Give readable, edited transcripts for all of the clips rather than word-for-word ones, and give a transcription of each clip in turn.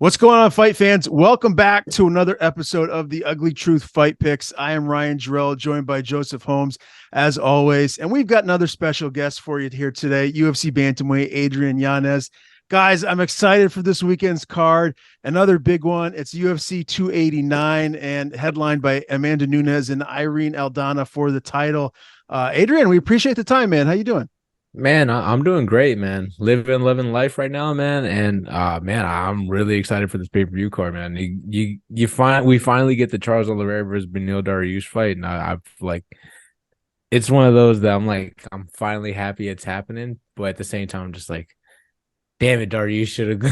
What's going on, fight fans? Welcome back to another episode of the Ugly Truth Fight Picks. I am Ryan Jarrell, joined by Joseph Holmes, as always. And we've got another special guest for you here today, UFC Bantamweight Adrian Yanez. Guys, I'm excited for this weekend's card. Another big one. It's UFC 289 and headlined by Amanda Nunes and Irene Aldana for the title. Adrian, we appreciate the time, man. How you doing? Man, I'm doing great, man. Living life right now, man. And man, I'm really excited for this pay-per-view card, man. We finally get the Charles Oliveira versus Beneil Dariush fight, and I've like, it's one of those that I'm finally happy it's happening, but at the same time, I'm just like, damn it, Dariush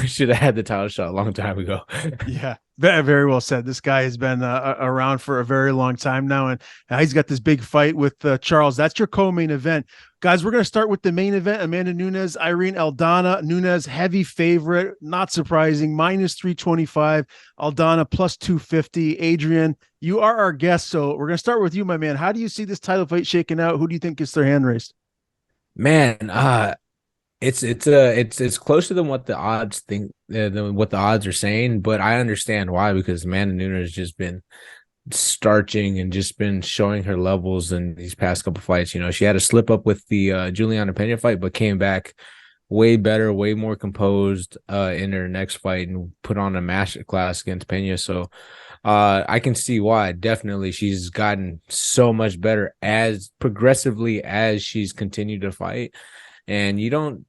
should have had the title shot a long time ago. Yeah, very well said. This guy has been around for a very long time now, and he's got this big fight with Charles. That's your co-main event. Guys, we're going to start with the main event. Amanda Nunes, Irene Aldana. Nunes, heavy favorite, not surprising, minus 325. Aldana, plus 250. Adrian, you are our guest, so we're going to start with you, my man. How do you see this title fight shaking out? Who do you think gets their hand raised? Man, it's closer than what the odds think than what the odds are saying, but I understand why, because Amanda Nunes has just been starching and just been showing her levels in these past couple fights. You know, she had a slip up with the Juliana Pena fight, but came back way better, way more composed in her next fight and put on a master class against Pena. So I can see why. Definitely she's gotten so much better as progressively as she's continued to fight. And you don't,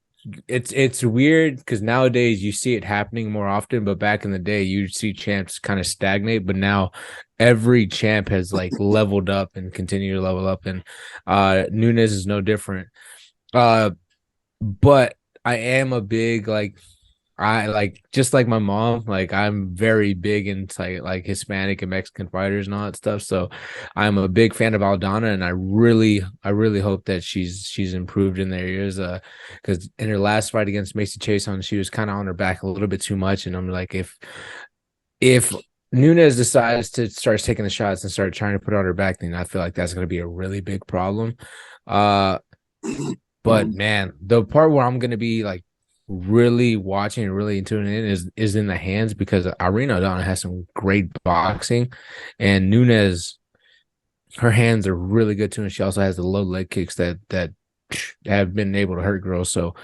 it's weird because nowadays you see it happening more often, but back in the day you see champs kind of stagnate, but now every champ has like leveled up and continue to level up, and Nunes is no different. But I am a big just like my mom, like I'm very big into like Hispanic and Mexican fighters and all that stuff. So I'm a big fan of Aldana, and I really hope that she's improved in their years. Because in her last fight against Macy Chiasson, she was kind of on her back a little bit too much, and I'm like, if Nunes decides to start taking the shots and start trying to put on her back, then I feel like that's going to be a really big problem. But man, the part where I'm going to be like really watching and really tuning in is in the hands, because Irene Aldana has some great boxing, and Nunes, her hands are really good too, and she also has the low leg kicks that have been able to hurt girls. So,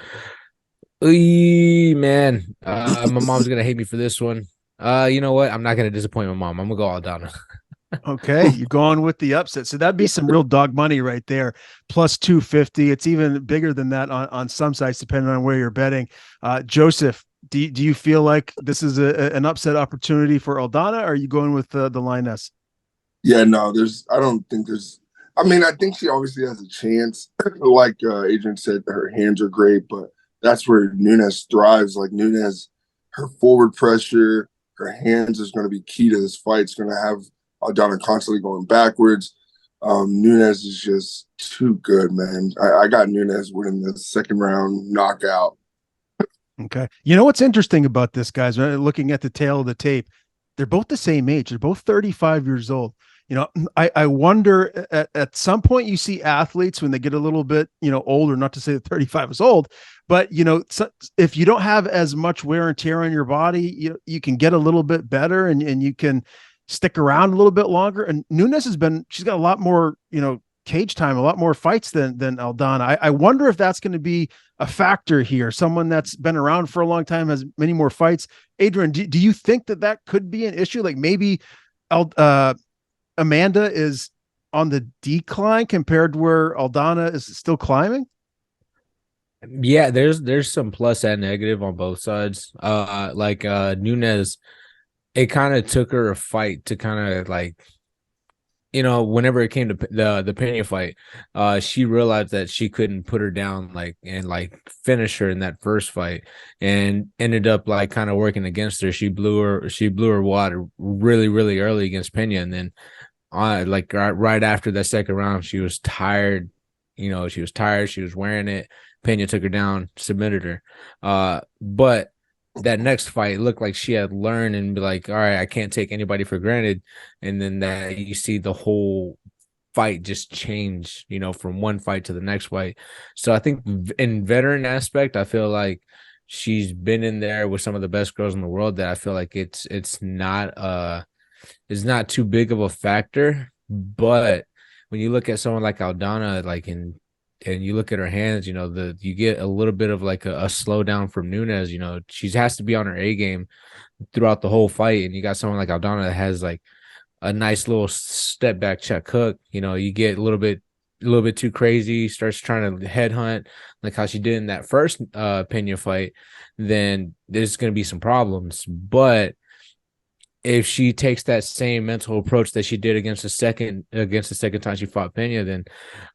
man, my mom's gonna hate me for this one. You know what? I'm not gonna disappoint my mom. I'm gonna go Aldana. Okay, you're going with the upset. So that'd be some real dog money right there. Plus 250. It's even bigger than that on some sites, depending on where you're betting. Joseph, do you feel like this is an upset opportunity for Aldana, or are you going with the lioness? Yeah, no, I don't think I mean, I think she obviously has a chance. Like Adrian said, her hands are great, but that's where Nunes thrives. Like Nunes, her forward pressure, her hands is going to be key to this fight. It's going to have Aldana constantly going backwards. Nunes is just too good, man. I got Nunes winning the second round knockout. Okay. You know what's interesting about this, guys? Looking at the tail of the tape, they're both the same age. They're both 35 years old. You know, I wonder at some point you see athletes when they get a little bit, older, not to say that 35 is old, but, if you don't have as much wear and tear on your body, you can get a little bit better and you can stick around a little bit longer. And Nunes she's got a lot more, cage time, a lot more fights than Aldana. I wonder if that's going to be a factor here. Someone that's been around for a long time has many more fights. Adrian, do you think that could be an issue? Like maybe Amanda is on the decline compared to where Aldana is still climbing? Yeah, there's some plus and negative on both sides. Nunes, it kind of took her a fight to kind of like, whenever it came to the Pena fight, she realized that she couldn't put her down and finish her in that first fight, and ended up like kind of working against her. She blew her water really, really early against Pena, and then right after that second round, she was tired. She was tired. She was wearing it. Pena took her down, submitted her. But that next fight looked like she had learned and be like, all right, I can't take anybody for granted. And then that you see the whole fight just change, from one fight to the next fight. So I think in veteran aspect, I feel like she's been in there with some of the best girls in the world that I feel like it's not too big of a factor. But when you look at someone like Aldana, like and you look at her hands, you get a little bit of like a slowdown from Nunes. She has to be on her A game throughout the whole fight, and you got someone like Aldana that has like a nice little step back check hook. You get a little bit too crazy, starts trying to headhunt like how she did in that first Pena fight, then there's going to be some problems. But if she takes that same mental approach that she did against the second time she fought Pena, then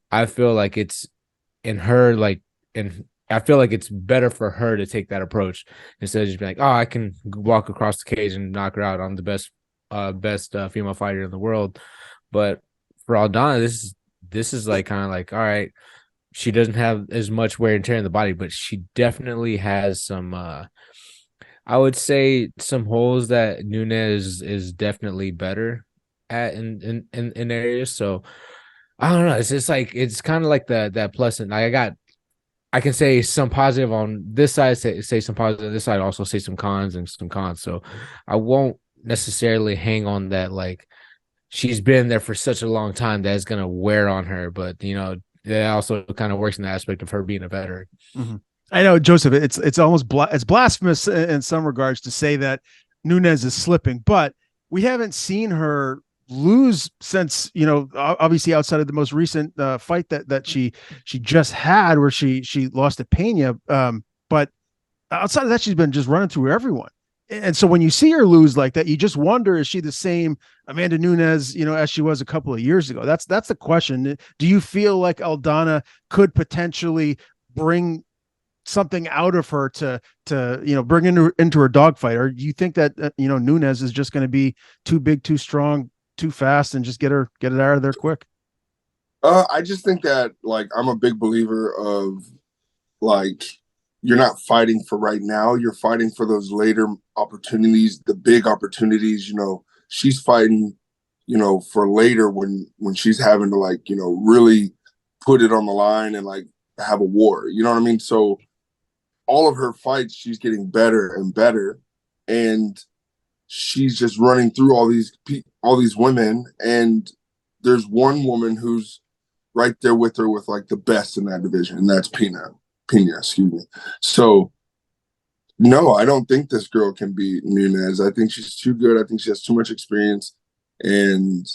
I feel like it's in her, like, and I feel like it's better for her to take that approach instead of just being like, oh, I can walk across the cage and knock her out. I'm the best female fighter in the world. But for Aldana, this is like kind of like, all right, she doesn't have as much wear and tear in the body, but she definitely has some I would say some holes that Nunes is definitely better at in areas. So I don't know. It's just like, it's kind of like that plus, and I can say some positive on this side, say some positive on this side, also say some cons and some cons. So I won't necessarily hang on that, like, she's been there for such a long time that it's gonna wear on her. But it also kind of works in the aspect of her being a veteran. Mm-hmm. I know, Joseph, it's almost it's blasphemous in some regards to say that Nunes is slipping, but we haven't seen her lose since, obviously outside of the most recent fight that she just had, where she lost to Pena. But outside of that, she's been just running through everyone. And so when you see her lose like that, you just wonder, is she the same Amanda Nunes, as she was a couple of years ago? That's the question. Do you feel like Aldana could potentially bring something out of her to bring into her dogfight, or do you think that Nunes is just going to be too big, too strong, too fast, and just get it out of there quick? I just think that, like, I'm a big believer of, like, you're not fighting for right now, you're fighting for those later opportunities, the big opportunities. She's fighting for later when she's having to, like, really put it on the line and, like, have a war, you know what I mean? So all of her fights, she's getting better and better, and she's just running through all these women, and there's one woman who's right there with her with, like, the best in that division, and that's Pena, excuse me. So no, I don't think this girl can beat Nunes. I think she's too good. I think she has too much experience, and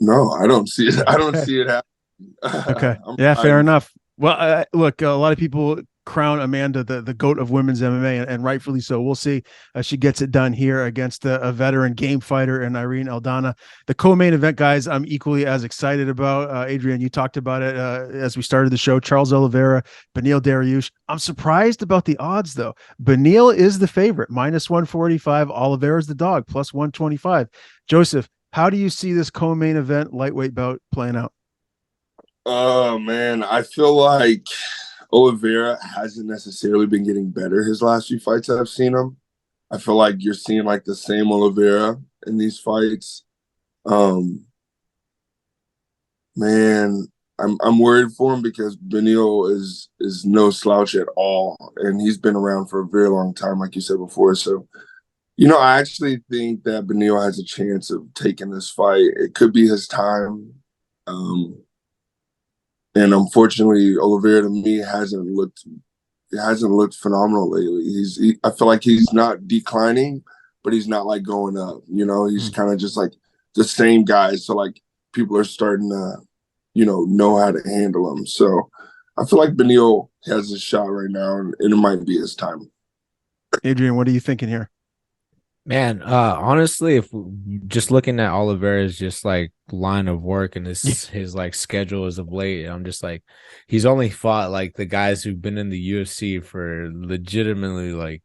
no, I don't see it. I don't see it happening. Okay. Yeah, fair enough. Well, look, a lot of people crown Amanda the GOAT of women's MMA, and rightfully so. We'll see she gets it done here against a veteran game fighter in Irene Aldana. The co-main event, guys, I'm equally as excited about. Adrian, you talked about it as we started the show. Charles Oliveira, Beneil Dariush. I'm surprised about the odds, though. Beneil is the favorite, -145. Oliveira's the dog, +125. Joseph, how do you see this co-main event lightweight bout playing out? Oh, man, I feel like Oliveira hasn't necessarily been getting better his last few fights I've seen him. I feel like you're seeing, like, the same Oliveira in these fights. Man, I'm worried for him because Beneil is no slouch at all, and he's been around for a very long time, like you said before. So, I actually think that Beneil has a chance of taking this fight. It could be his time. And unfortunately, Oliveira, to me, hasn't looked phenomenal lately. I feel like he's not declining, but he's not, like, going up. He's kind of just like the same guy. So, like, people are starting to, know how to handle him. So I feel like Beneil has a shot right now, and it might be his time. Adrian, what are you thinking here? Man, honestly, if just looking at Oliveira's just like line of work and his like schedule as of late, I'm just like, he's only fought like the guys who've been in the UFC for legitimately, like,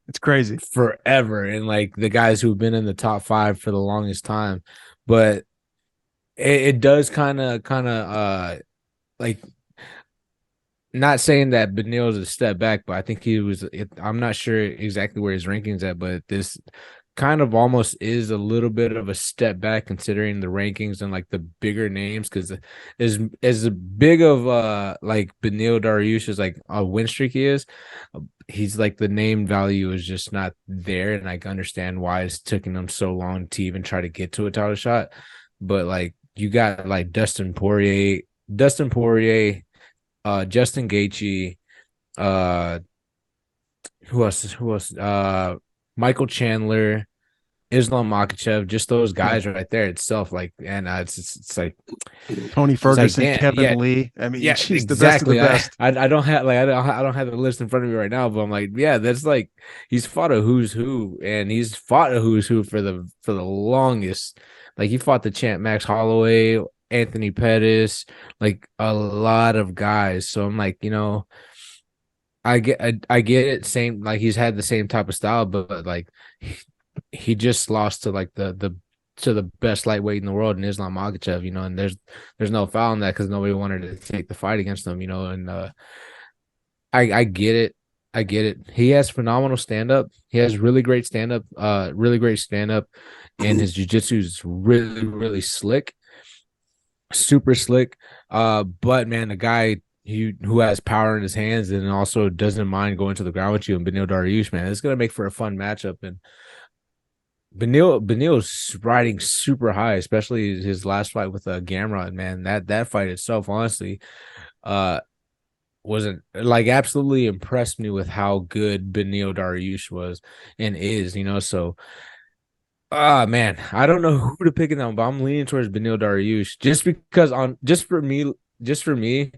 it's crazy, forever, and like the guys who've been in the top 5 for the longest time. But it does kind of like, not saying that Beneil is a step back, but I think I'm not sure exactly where his rankings at, but this kind of almost is a little bit of a step back considering the rankings and like the bigger names, because as big of like Beneil Dariush is like a win streak he is, he's like the name value is just not there, and I understand why it's taking him so long to even try to get to a title shot. But like you got like Dustin Poirier, Justin Gaethje, who else? Michael Chandler, Islam Makhachev, just those guys right there itself. Like, and it's like Tony Ferguson, like, Kevin Lee. I mean, yeah, she's exactly. the best of the best. I don't have like I don't have the list in front of me right now, but I'm like, yeah, that's like he's fought a who's who, and he's fought a who's who for the longest. Like he fought the champ Max Holloway, Anthony Pettis, like a lot of guys. So I'm like, I get it. Same, like he's had the same type of style, but like he just lost to like the best lightweight in the world in Islam Makhachev, and there's no foul in that because nobody wanted to take the fight against him, and I get it. I get it. He has phenomenal stand up. He has really great stand up, and his jiu-jitsu is really, really slick, super slick. But man, the guy who has power in his hands and also doesn't mind going to the ground with you, and Beneil Dariush, man, it's gonna make for a fun matchup. And Beneil's riding super high, especially his last fight with Gamrot. Man, that fight itself, honestly, wasn't like absolutely impressed me with how good Beneil Dariush was and is. So. Man, I don't know who to pick in that one, but I'm leaning towards Beneil Dariush just for me,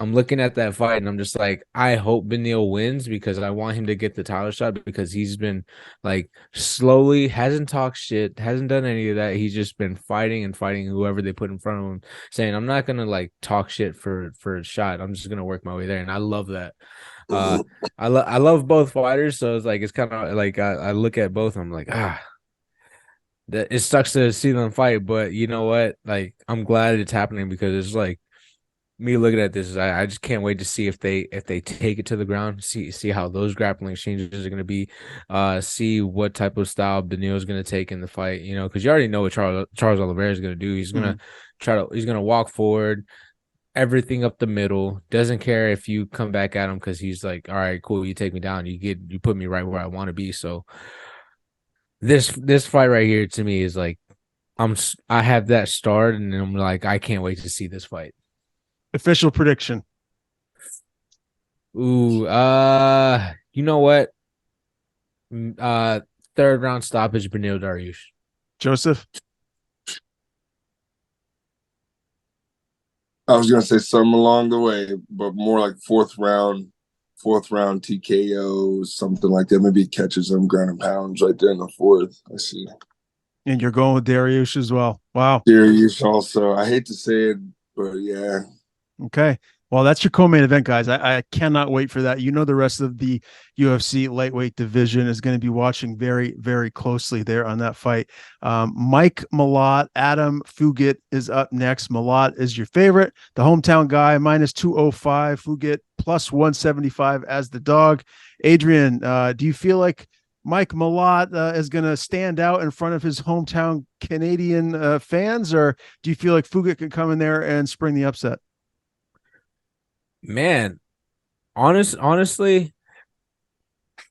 I'm looking at that fight and I'm just like, I hope Beneil wins because I want him to get the title shot because he's been like slowly hasn't talked shit, hasn't done any of that. He's just been fighting and fighting whoever they put in front of him, saying, I'm not gonna like talk shit for a shot. I'm just gonna work my way there. And I love that. I love both fighters, so it's kind of like I look at both, I'm like, that it sucks to see them fight, but you know what? Like, I'm glad it's happening because it's like me looking at this. I just can't wait to see if they take it to the ground. See how those grappling exchanges are going to be. See what type of style Beneil is going to take in the fight. Because you already know what Charles Oliveira is going to do. He's going to he's going to walk forward, everything up the middle. Doesn't care if you come back at him because he's like, all right, cool. You take me down. You put me right where I want to be. So. This fight right here to me is like I have that start and I'm like I can't wait to see this fight. Official prediction. Ooh, you know what? Third round stoppage, Beneil Dariush. Joseph. I was gonna say something along the way, but more like fourth round TKO, something like that. Maybe catches them ground and pounds right there in the fourth. I see. And you're going with Dariush as well. Wow. Dariush also. I hate to say it, but yeah. Okay. Well, that's your co-main event, guys. I cannot wait for that. The rest of the UFC lightweight division is going to be watching very, very closely there on that fight. Mike Malott, Adam Fugitt is up next. Malott is your favorite, the hometown guy, -205. Fugitt +175 as the dog. Adrian, do you feel like Mike Malott is going to stand out in front of his hometown Canadian fans, or do you feel like Fugitt can come in there and spring the upset? Man, honestly,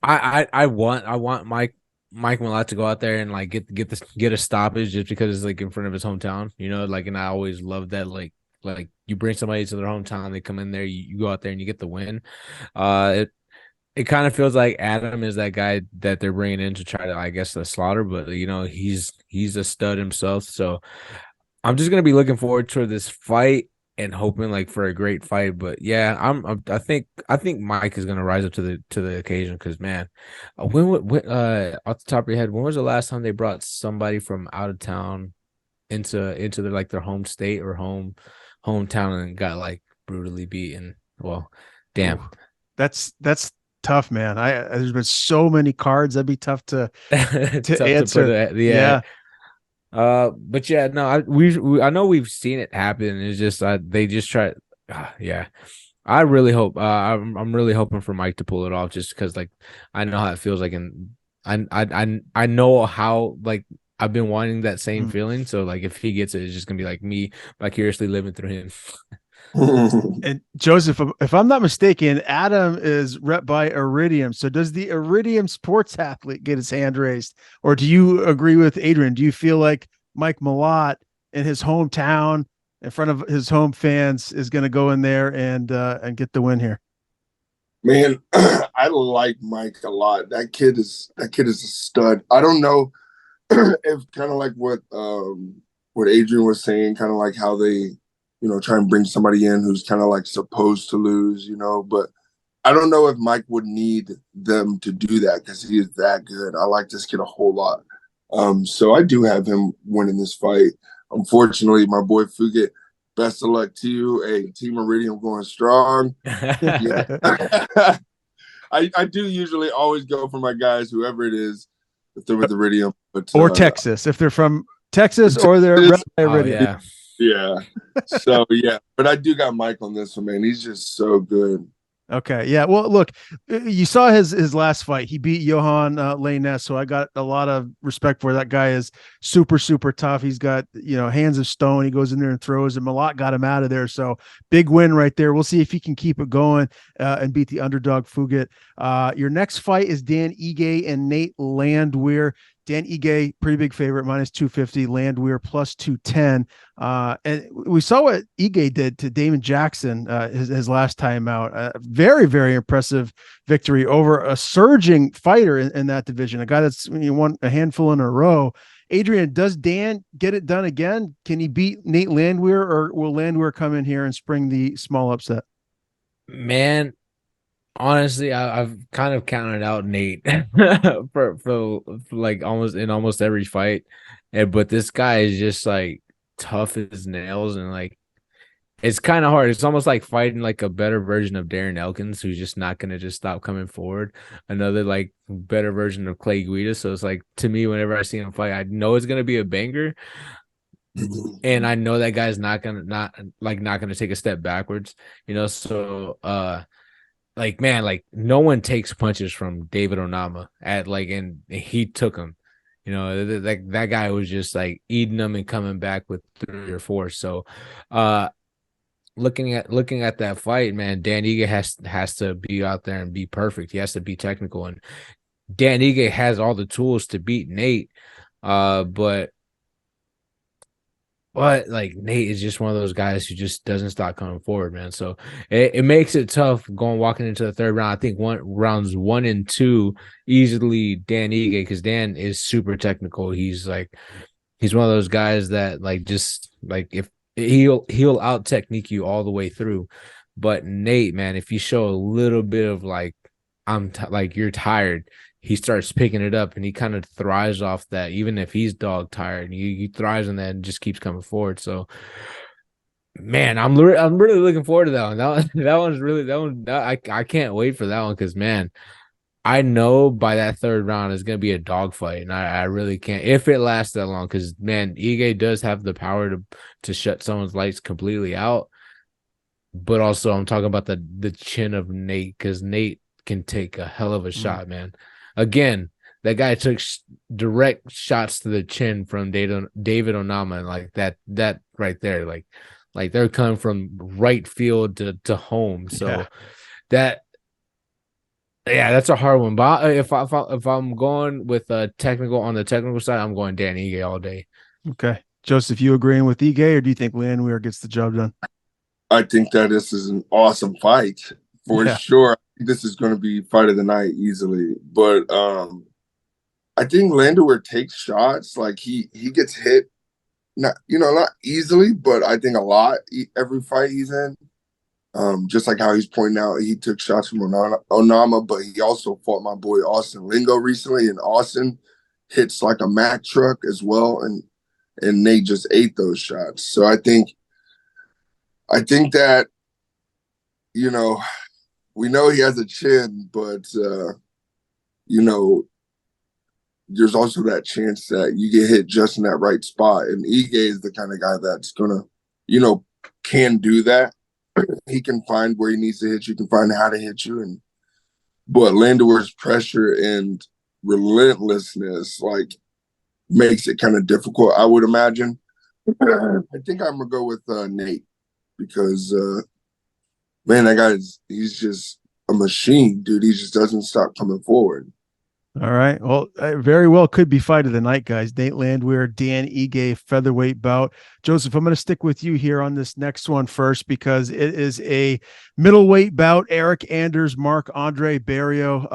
I want Mike Malott to go out there and like get a stoppage just because it's like in front of his hometown, like, and I always love that like you bring somebody to their hometown, they come in there, you go out there and you get the win. It kind of feels like Adam is that guy that they're bringing in to try to, I guess, the slaughter, but he's a stud himself. So I'm just gonna be looking forward to this fight and hoping like for a great fight. But yeah, I think Mike is gonna rise up to the occasion because man, when off the top of your head, when was the last time they brought somebody from out of town into their like their home state or hometown and got like brutally beaten? Well, damn. Ooh, that's tough, man. There's been so many cards that'd be tough to answer. Yeah. But yeah, no, I know we've seen it happen. It's just they just try. Yeah, I really hope. I'm really hoping for Mike to pull it off, just because like I know how it feels like in I know how, like, I've been wanting that same feeling. So like if he gets it, it's just gonna be like me vicariously living through him. And Joseph, if I'm not mistaken, Adam is rep by Iridium. So does the Iridium sports athlete get his hand raised, or do you agree with Adrian? Do you feel like Mike Malott in his hometown, in front of his home fans, is going to go in there and get the win here? Man, I like Mike a lot. That kid is a stud. I don't know if kind of like what Adrian was saying, kind of like how they, try and bring somebody in who's kind of like supposed to lose, but I don't know if Mike would need them to do that because he is that good. I like this kid a whole lot. So I do have him winning this fight. Unfortunately, my boy Fugitt, best of luck to you. Hey, Team Iridium going strong. I do usually always go for my guys, whoever it is, if they're with Iridium. Or Texas, if they're from Texas or they're Iridium. Yeah. So, yeah. But I do got Mike on this one, man. He's just so good. Okay. Yeah. Well, look, you saw his last fight. He beat Johan Lainez, so I got a lot of respect for that guy. Is super, super tough. He's got, hands of stone. He goes in there and throws, and Malott got him out of there. So big win right there. We'll see if he can keep it going and beat the underdog Fugitt. Your next fight is Dan Ige and Nate Landwehr. Dan Ige, pretty big favorite, -250. Landwehr +210. And we saw what Ige did to Damon Jackson his last time out. Very, very impressive victory over a surging fighter in that division, a guy that's won a handful in a row. Adrian, does Dan get it done again? Can he beat Nate Landwehr, or will Landwehr come in here and spring the small upset? Man, honestly, I've kind of counted out Nate for like almost every fight, but this guy is just like tough as nails, and like it's kind of hard. It's almost like fighting like a better version of Darren Elkins, who's just not gonna just stop coming forward. Another like better version of Clay Guida. So it's like, to me, whenever I see him fight, I know it's gonna be a banger. And I know that guy's not gonna take a step backwards, so like, man, like no one takes punches from David Onama and he took them. That guy was just like eating them and coming back with 3 or 4. So looking at that fight, man, Dan Ige has to be out there and be perfect. He has to be technical, and Dan Ige has all the tools to beat Nate. But like Nate is just one of those guys who just doesn't stop coming forward, man. So it makes it tough walking into the third round. I think rounds 1 and 2 easily Dan Ige, because Dan is super technical. He's one of those guys that like just like if he'll out technique you all the way through. But Nate, man, if you show a little bit of like like you're tired, he starts picking it up, and he kind of thrives off that. Even if he's dog tired, he thrives on that and just keeps coming forward. So, man, I'm really looking forward to that one. I can't wait for that one, because, man, I know by that third round it's gonna be a dogfight, and I really can't, if it lasts that long, because, man, Ige does have the power to shut someone's lights completely out. But also, I'm talking about the chin of Nate, because Nate can take a hell of a shot, man. Again, that guy took direct shots to the chin from David Onama, and like that right there, like they're coming from right field to home. So that's a hard one. But if I'm going with on the technical side, I'm going Dan Ige all day. Okay, Joseph, you agreeing with Ige, or do you think Landwehr gets the job done? I think that this is an awesome fight for sure. This is going to be fight of the night easily, but I think Landwehr takes shots. Like he gets hit, not easily, but I think a lot every fight he's in. Just like how he's pointing out, he took shots from Onama, but he also fought my boy Austin Lingo recently, and Austin hits like a Mack truck as well, and Nate just ate those shots. So I think that we know he has a chin, but there's also that chance that you get hit just in that right spot. And Ige is the kind of guy that's gonna, can do that. He can find where he needs to hit you, can find how to hit you, but Landwehr's pressure and relentlessness, like, makes it kind of difficult, I would imagine. I think I'm gonna go with Nate because man, that he's just a machine, dude. He just doesn't stop coming forward. All right. Well, very well could be fight of the night, guys. Nate Landwehr, Dan Ige, featherweight bout. Joseph, I'm going to stick with you here on this next one first because it is a middleweight bout. Eryk Anders, Marc-Andre, Barriault.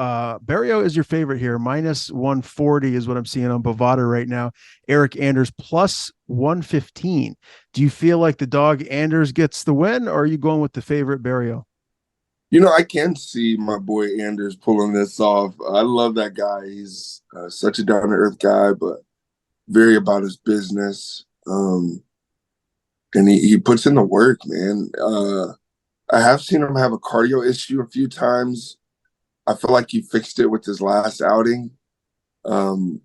Barriault is your favorite here. Minus 140 is what I'm seeing on Bovada right now. Eryk Anders plus 115. Do you feel like the dog Anders gets the win, or are you going with the favorite Barriault? I can see my boy Anders pulling this off. I love that guy. He's such a down-to-earth guy, but very about his business. And he puts in the work, man. I have seen him have a cardio issue a few times. I feel like he fixed it with his last outing. And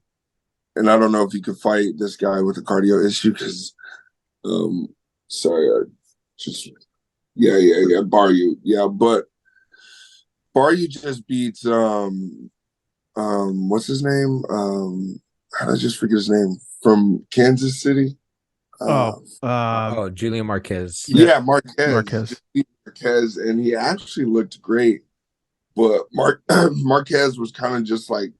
I don't know if he could fight this guy with a cardio issue because, Barriault. Yeah, but Barriault just beats what's his name? How did I just forget his name? From Kansas City. Julian Marquez. Yeah, Marquez, and he actually looked great. But Marquez was kind of just like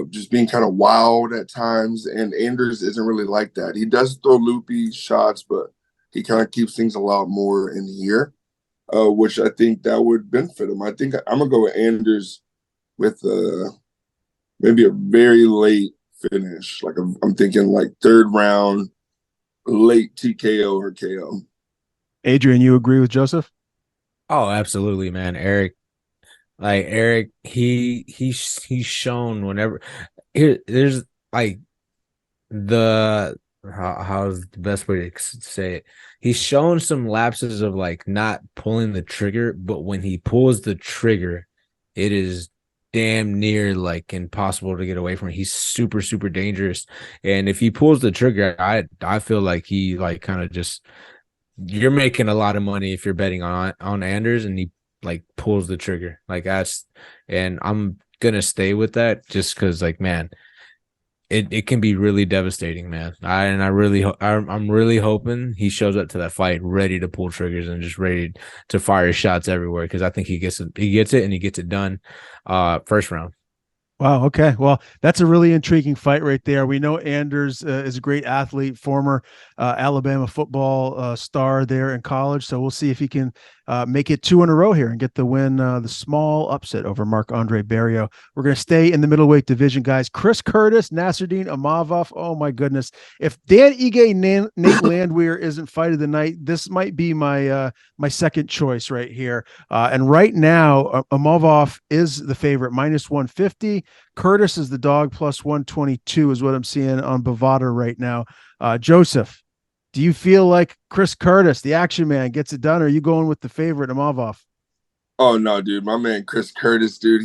just being kind of wild at times, and Anders isn't really like that. He does throw loopy shots, but he kind of keeps things a lot more in here. Which I think that would benefit him. I think I'm gonna go with Anders with maybe a very late finish. Like I'm thinking like third round, late TKO or KO. Adrian, you agree with Joseph? Oh, absolutely, man. Eryk, he's shown whenever there's like how's the best way to say it? He's shown some lapses of like not pulling the trigger, but when he pulls the trigger, it is damn near like impossible to get away from. He's super, super dangerous. And if he pulls the trigger, I feel like he like kind of just, you're making a lot of money if you're betting on Anders and he like pulls the trigger. Like and I'm gonna stay with that just because like, man, it can be really devastating, man. I'm really hoping he shows up to that fight ready to pull triggers and just ready to fire shots everywhere because I think he gets it and he gets it done first round. Wow. Okay. Well, that's a really intriguing fight right there. We know Anders is a great athlete, former Alabama football star there in college. So we'll see if he can make it 2 in a row here and get the win, the small upset over Marc-Andre Barriault. We're going to stay in the middleweight division, guys. Chris Curtis, Nassourdine, Imavov. Oh my goodness. If Dan Ige, Nate Landwehr isn't fight of the night, this might be my second choice right here. And right now, Imavov is the favorite, minus 150. Curtis is the dog, plus 122 is what I'm seeing on Bovada right now. Joseph, do you feel like Chris Curtis, the action man, gets it done, or are you going with the favorite, Imavov? Oh no, dude, my man Chris Curtis, dude.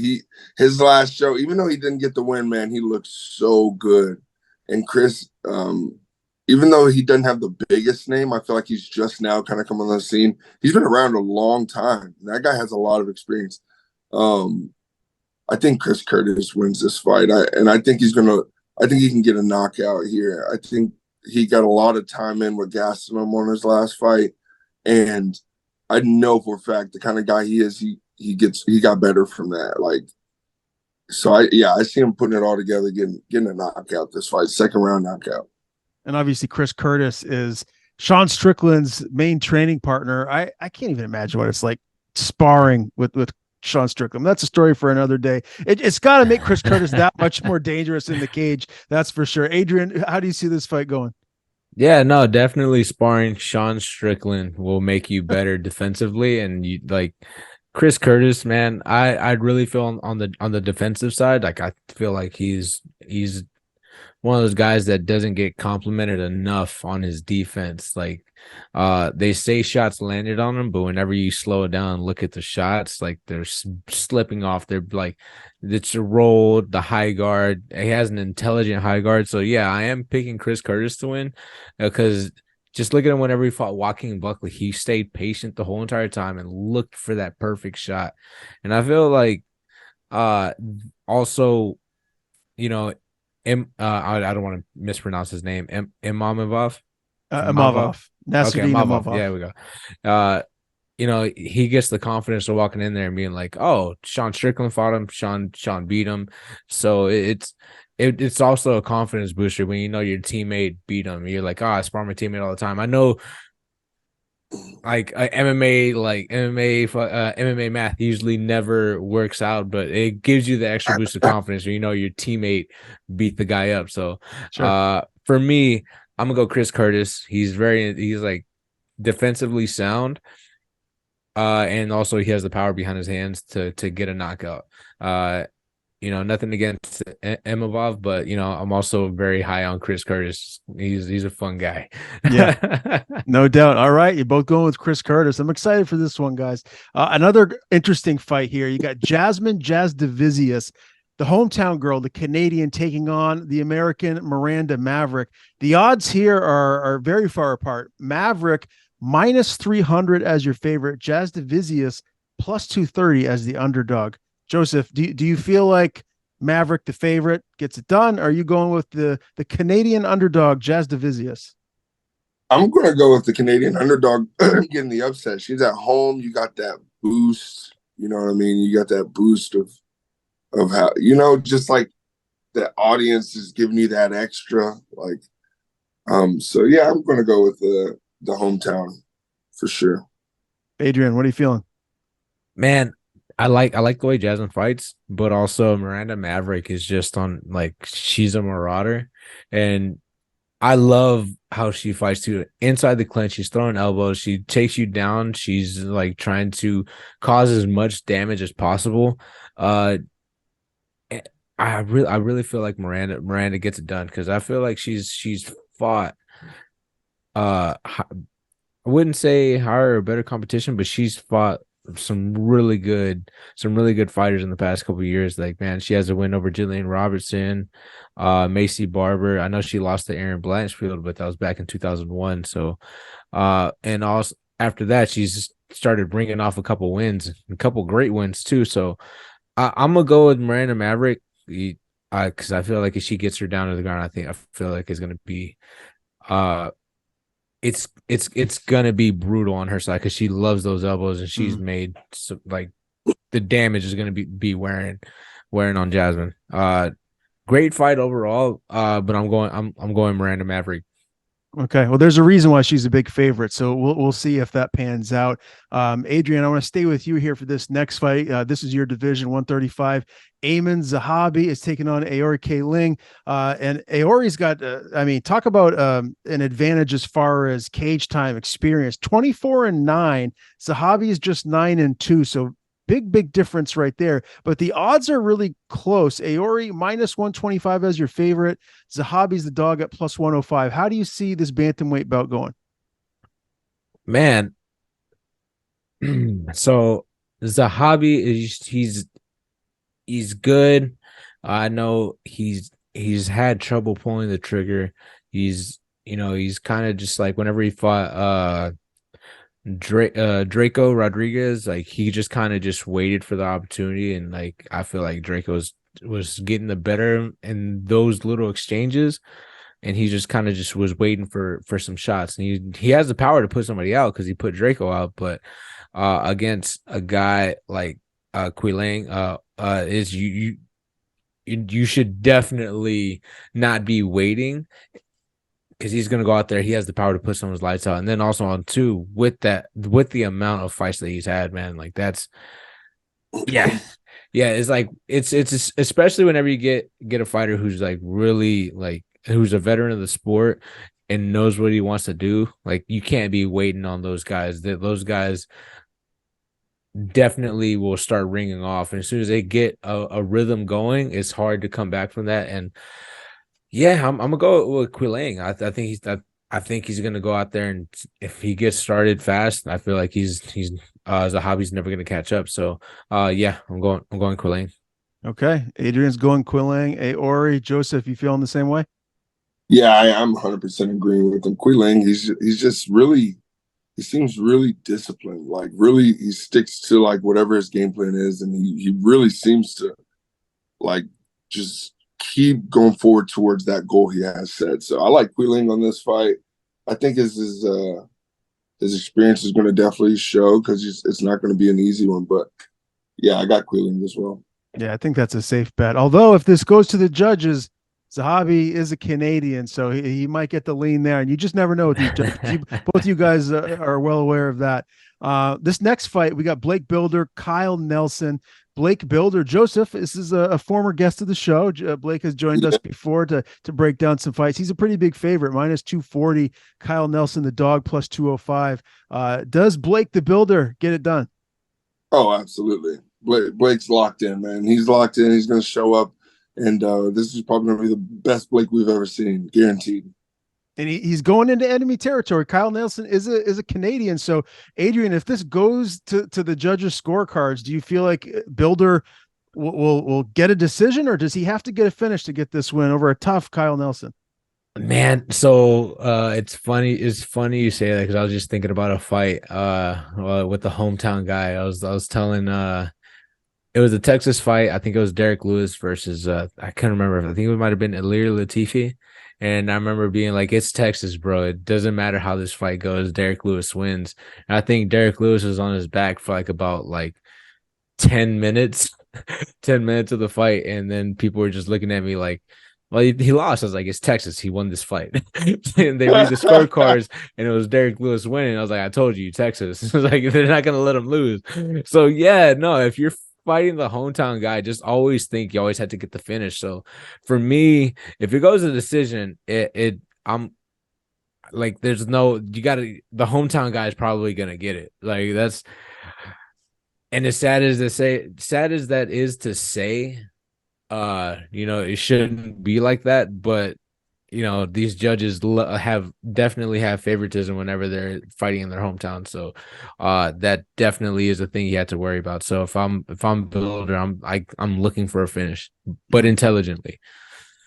His last show, even though he didn't get the win, man, he looked so good. And Chris, even though he doesn't have the biggest name, I feel like he's just now kind of coming on the scene. He's been around a long time. That guy has a lot of experience. I think Chris Curtis wins this fight. I think he can get a knockout here. I think he got a lot of time in with gassing him on his last fight. And I know for a fact the kind of guy he is, he got better from that. Like, so I see him putting it all together, getting a knockout this fight, second round knockout. And obviously Chris Curtis is Sean Strickland's main training partner. I can't even imagine what it's like sparring with Sean Strickland. That's a story for another day. It's got to make Chris Curtis that much more dangerous in the cage. That's for sure. Adrian, how do you see this fight going? Yeah, no, definitely sparring Sean Strickland will make you better defensively. And you like Chris Curtis, man, I'd really feel on the defensive side. Like I feel like he's one of those guys that doesn't get complimented enough on his defense. Like they say shots landed on him, but whenever you slow it down and look at the shots, like they're slipping off. They're like, it's a roll, the high guard. He has an intelligent high guard. So yeah, I am picking Chris Curtis to win because just look at him whenever he fought Joaquin Buckley. He stayed patient the whole entire time and looked for that perfect shot. And I feel like also I don't want to mispronounce his name. Imavov. Imavov. Okay, Nassourdine Imavov. Imavov. Yeah, we go. He gets the confidence of walking in there and being like, "Oh, Sean Strickland fought him. Sean beat him." So it's also a confidence booster when you know your teammate beat him. You're like, "Oh, I spar my teammate all the time." I know, like MMA math usually never works out, but it gives you the extra boost of confidence when you know your teammate beat the guy up. So, Sure. for me, I'm gonna go Chris Curtis. He's like defensively sound. And also he has the power behind his hands to get a knockout. Nothing against Imavov, but I'm also very high on Chris Curtis. He's a fun guy. Yeah, no doubt. All right, you're both going with Chris Curtis. I'm excited for this one, guys. Another interesting fight here. You got Jasmine Jasudavicius, the hometown girl, the Canadian, taking on the American Miranda Maverick. The odds here are very far apart. Maverick minus 300 as your favorite, Jasudavicius plus 230 as the underdog. Joseph, do you feel like Maverick, the favorite, gets it done? Or are you going with the Canadian underdog, Jasudavicius? I'm gonna go with the Canadian underdog getting the upset. She's at home. You got that boost. You know what I mean? You got that boost of how just like the audience is giving you that extra. Like, so yeah, I'm gonna go with the hometown for sure. Adrian, what are you feeling? Man, I like the way Jasmine fights, but also Miranda Maverick is just on, like, she's a marauder, and I love how she fights too. Inside the clinch, she's throwing elbows, she takes you down, she's like trying to cause as much damage as possible. I really feel like Miranda gets it done, because I feel like she's fought I wouldn't say higher or better competition, but she's fought some really good fighters in the past couple of years. Like, man, she has a win over Jillian Robertson, Macy Barber. I know she lost to Erin Blanchfield, but that was back in 2001. So, and also after that, she's started bringing off a couple wins, a couple great wins too. So, I'm gonna go with Miranda Maverick, because I feel like if she gets her down to the ground, I feel like it's gonna be, it's gonna be brutal on her side, because she loves those elbows, and she's made like the damage is gonna be wearing on Jasmine. Great fight overall. But I'm going Miranda Maverick. Okay, well, there's a reason why she's a big favorite, so we'll see if that pans out. Adrian, I want to stay with you here for this next fight. This is your division, 135. Aiemann Zahabi is taking on Aoriqileng, and Aori's got, talk about an advantage as far as cage time experience. 24-9. Zahabi is just 9-2, so big difference right there. But the odds are really close. AORI minus 125 as your favorite. Zahabi's the dog at plus 105. How do you see this bantamweight bout going? Man, so Zahabi he's good. I know he's had trouble pulling the trigger. He's kind of just like whenever he fought Draco Rodriguez, like he just kind of just waited for the opportunity, and like I feel like Draco was getting the better in those little exchanges, and he just kind of just was waiting for some shots, and he has the power to put somebody out because he put Draco out, but against a guy like Quilang, is you should definitely not be waiting, because he's going to go out there. He has the power to put someone's lights out. And then also on two, with the amount of fights that he's had, man, like that's, yeah. It's like, it's especially whenever you get a fighter who's like really like, who's a veteran of the sport and knows what he wants to do. Like, you can't be waiting on those guys. Those guys definitely will start ringing off. And as soon as they get a rhythm going, it's hard to come back from that. And yeah, I'm gonna go with Quilang. I think he's gonna go out there, and if he gets started fast, I feel like Zahabi's never gonna catch up. So yeah, I'm going Quilang. Okay, Adrian's going Quilang. AORI, Joseph, you feeling the same way? Yeah, I'm 100% agreeing with him. Quilang, he's just really, he seems really disciplined. Like, really, he sticks to like whatever his game plan is, and he really seems to like just keep going forward towards that goal he has set. So I like Queeling on this fight. I think his experience is going to definitely show because it's not going to be an easy one. But yeah, I got Queeling as well. Yeah, I think that's a safe bet. Although if this goes to the judges, Zahabi is a Canadian, so he might get the lean there, and you just never know with these judges. Both you guys are well aware of that. This next fight, we got Blake Bilder, Kyle Nelson. Blake Bilder, Joseph, this is a former guest of the show. Blake has joined us before to break down some fights. He's a pretty big favorite, minus 240. Kyle Nelson, the dog, plus 205. Does Blake the Builder get it done? Oh, absolutely. Blake's locked in, man. He's locked in. He's going to show up. And this is probably going to be the best Blake we've ever seen, guaranteed. And he's going into enemy territory. Kyle Nelson is a Canadian. So, Adrian, if this goes to the judges' scorecards, do you feel like Bilder will get a decision, or does he have to get a finish to get this win over a tough Kyle Nelson? Man, so it's funny you say that because I was just thinking about a fight with the hometown guy. I was telling it was a Texas fight. I think it was Derek Lewis versus I can't remember. I think it might have been Ilir Latifi. And I remember being like, it's Texas, bro. It doesn't matter how this fight goes. Derek Lewis wins. And I think Derek Lewis was on his back for about 10 minutes, 10 minutes of the fight. And then people were just looking at me like, well, he lost. I was like, it's Texas. He won this fight. And they read the scorecards and it was Derek Lewis winning. I was like, I told you, Texas. Like, they're not going to let him lose. So yeah, no, if you're fighting the hometown guy, just always think you always have to get the finish. So for me, if it goes to decision, I'm like, there's no, the hometown guy is probably gonna get it. Like that's, and as sad as that is to say, it shouldn't be like that, but these judges definitely have favoritism whenever they're fighting in their hometown. So that definitely is a thing you have to worry about. So if I'm Builder, I'm looking for a finish, but intelligently.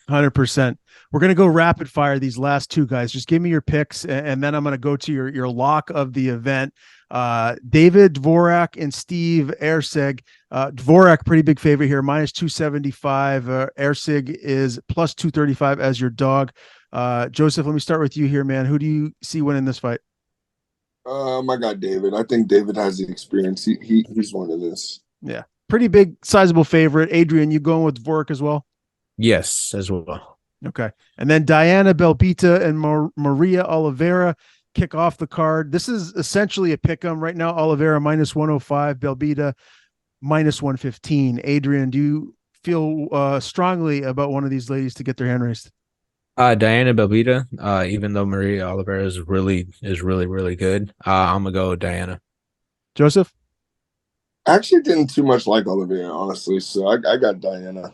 100%. We're going to go rapid fire these last two guys. Just give me your picks, and then I'm going to go to your lock of the event. David Dvorak and Steve Erceg. Dvorak, pretty big favorite here, minus 275. Erceg is plus 235 as your dog. Joseph, let me start with you here, man. Who do you see winning this fight? I got David. I think David has the experience. He's one of this. Yeah, pretty big, sizable favorite. Adrian, you going with Dvorak as well? Yes, as well. Okay. And then Diana Belbita and Maria Oliveira kick off the card. This is essentially a pick 'em right now. Oliveira minus 105, Belbita minus 115. Adrian, do you feel strongly about one of these ladies to get their hand raised? Diana Belbita, even though Maria Oliveira is really, really good. I'm gonna go with Diana. Joseph? I actually didn't too much like Oliveira, honestly. So I got Diana.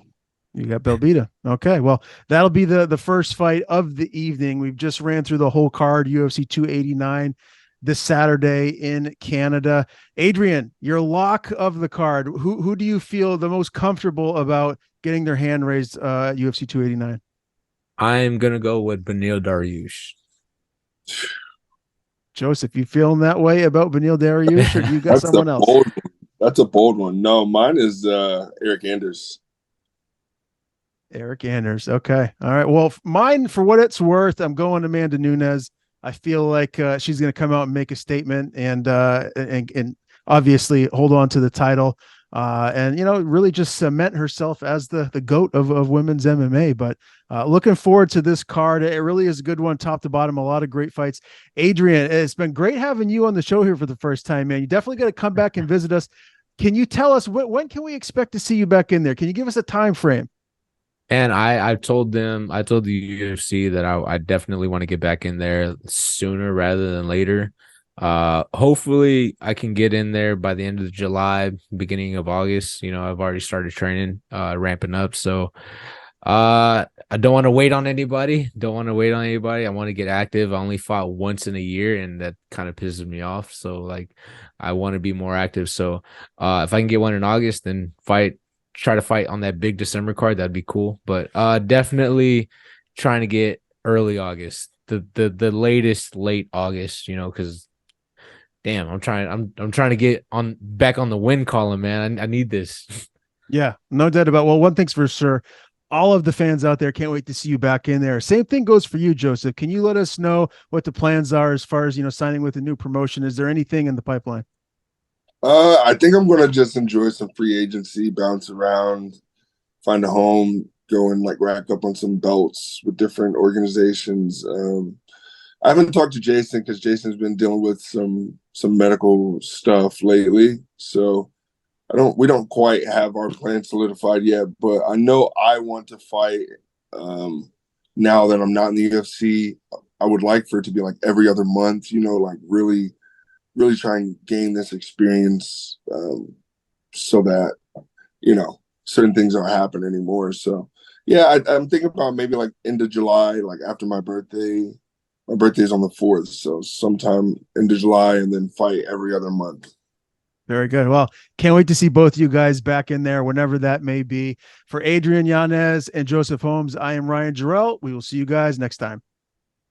You got Belbita. Okay, well, that'll be the first fight of the evening. We've just ran through the whole card, UFC 289 this Saturday in Canada. Adrian, your lock of the card. Who do you feel the most comfortable about getting their hand raised at UFC 289? I'm gonna go with Beneil Dariush. Joseph, you feeling that way about Beneil Dariush, or do you got someone else? That's a bold one. No, mine is Eryk Anders. Eryk Anders. Okay. All right. Well, mine, for what it's worth, I'm going Amanda Nunes. I feel like she's going to come out and make a statement and obviously hold on to the title and really just cement herself as the GOAT of women's MMA. But looking forward to this card. It really is a good one, top to bottom. A lot of great fights. Adrian, it's been great having you on the show here for the first time, man. You definitely got to come back and visit us. Can you tell us when can we expect to see you back in there? Can you give us a time frame? And I told the UFC that I definitely want to get back in there sooner rather than later. Hopefully I can get in there by the end of July, beginning of August. I've already started training, ramping up. So I don't want to wait on anybody. I want to get active. I only fought once in a year, and that kind of pisses me off. So I want to be more active. So if I can get one in August, then try to fight on that big December card, that'd be cool. But definitely trying to get early August, the latest late August, because damn, I'm trying to get back on the win column, man. I need this. Yeah, no doubt about it. Well, one thing's for sure, all of the fans out there can't wait to see you back in there. Same thing goes for you, Joseph. Can you let us know what the plans are as far as, signing with a new promotion? Is there anything in the pipeline? I think I'm gonna just enjoy some free agency, bounce around, find a home, go and like rack up on some belts with different organizations. I haven't talked to Jason because Jason's been dealing with some medical stuff lately. So we don't quite have our plan solidified yet, but I know I want to fight now that I'm not in the UFC. I would like for it to be like every other month, like really, really try and gain this experience so that, certain things don't happen anymore. So yeah, I'm thinking about maybe like end of July, like after my birthday. My birthday is on the 4th, so sometime end of July, and then fight every other month. Very good. Well, can't wait to see both you guys back in there whenever that may be. For Adrian Yanez and Joseph Holmes, I am Ryan Jarrell. We will see you guys next time.